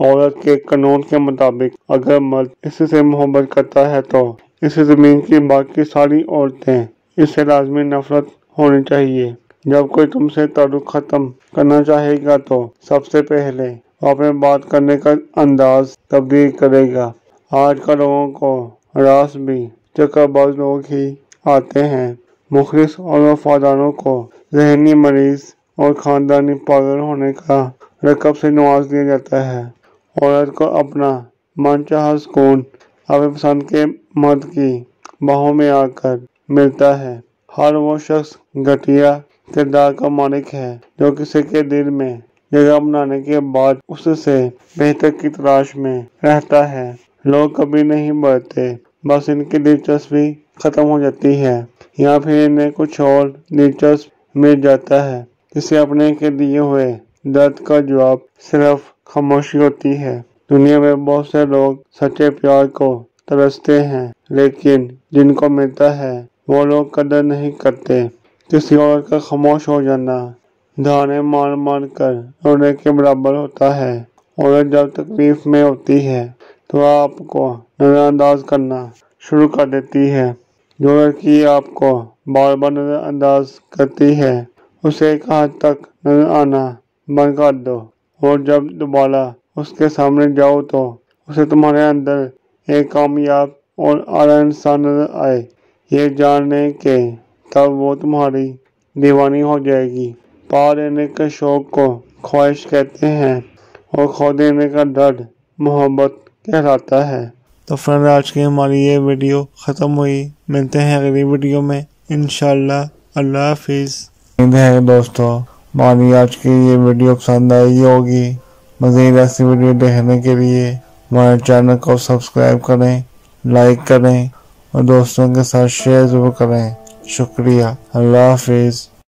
عورت کے قانون کے مطابق اگر مرد اس سے محبت کرتا ہے تو اس زمین کی باقی ساری عورتیں اس سے لازمی نفرت ہونی چاہیے۔ جب کوئی تم سے تعلق ختم کرنا چاہے گا تو سب سے پہلے وہ اپنے بات کرنے کا انداز تبدیل کرے گا۔ آج کل لوگوں کو راس بھی چکر باز لوگ ہی آتے ہیں۔ مخلص اور وفاداروں کو ذہنی مریض اور خاندانی پاگل ہونے کا لقب سے نواز دیا جاتا ہے۔ عورت کو اپنا من چاہا سکون اپنے پسند کے مرد کی باہوں میں آ کر ملتا ہے۔ ہر وہ شخص گھٹیا کردار کا مالک ہے جو کسی کے دل میں جگہ بنانے کے بعد اس سے بہتر کی تلاش میں رہتا ہے۔ لوگ کبھی نہیں بڑھتے، بس ان کی دلچسپی ختم ہو جاتی ہے یا پھر انہیں کچھ اور دلچسپ مل جاتا ہے۔ کسی اپنے کے دیے ہوئے درد کا جواب صرف خاموشی ہوتی ہے۔ دنیا میں بہت سے لوگ سچے پیار کو ترستے ہیں، لیکن جن کو ملتا ہے وہ لوگ قدر نہیں کرتے۔ کسی عورت کا خاموش ہو جانا دھانے مار مار کر رونے کے برابر ہوتا ہے۔ عورت جب تکلیف میں ہوتی ہے تو آپ کو نظر انداز کرنا شروع کر دیتی ہے۔ جو لڑکی آپ کو بار بار نظر انداز کرتی ہے اسے ایک حد تک نظر آنا بند کر دو، اور جب دوبارہ اس کے سامنے جاؤ تو اسے تمہارے اندر ایک کامیاب اور اعلیٰ انسان نظر آئے، یہ جاننے کہ تب وہ تمہاری دیوانی ہو جائے گی۔ پا لینے کے شوق کو خواہش کہتے ہیں اور کھو دینے کا درد محبت کہلاتا ہے۔ تو فرینڈ، آج کی ہماری یہ ویڈیو ختم ہوئی۔ ملتے ہیں اگلی ویڈیو میں انشاءاللہ۔ اللہ حافظ۔ امید ہے دوستو ہماری آج کی یہ ویڈیو پسند آئی ہوگی۔ مزید ایسی ویڈیو دیکھنے کے لیے ہمارے چینل کو سبسکرائب کریں، لائک کریں اور دوستوں کے ساتھ شیئر ضرور کریں۔ شکریہ۔ اللہ حافظ۔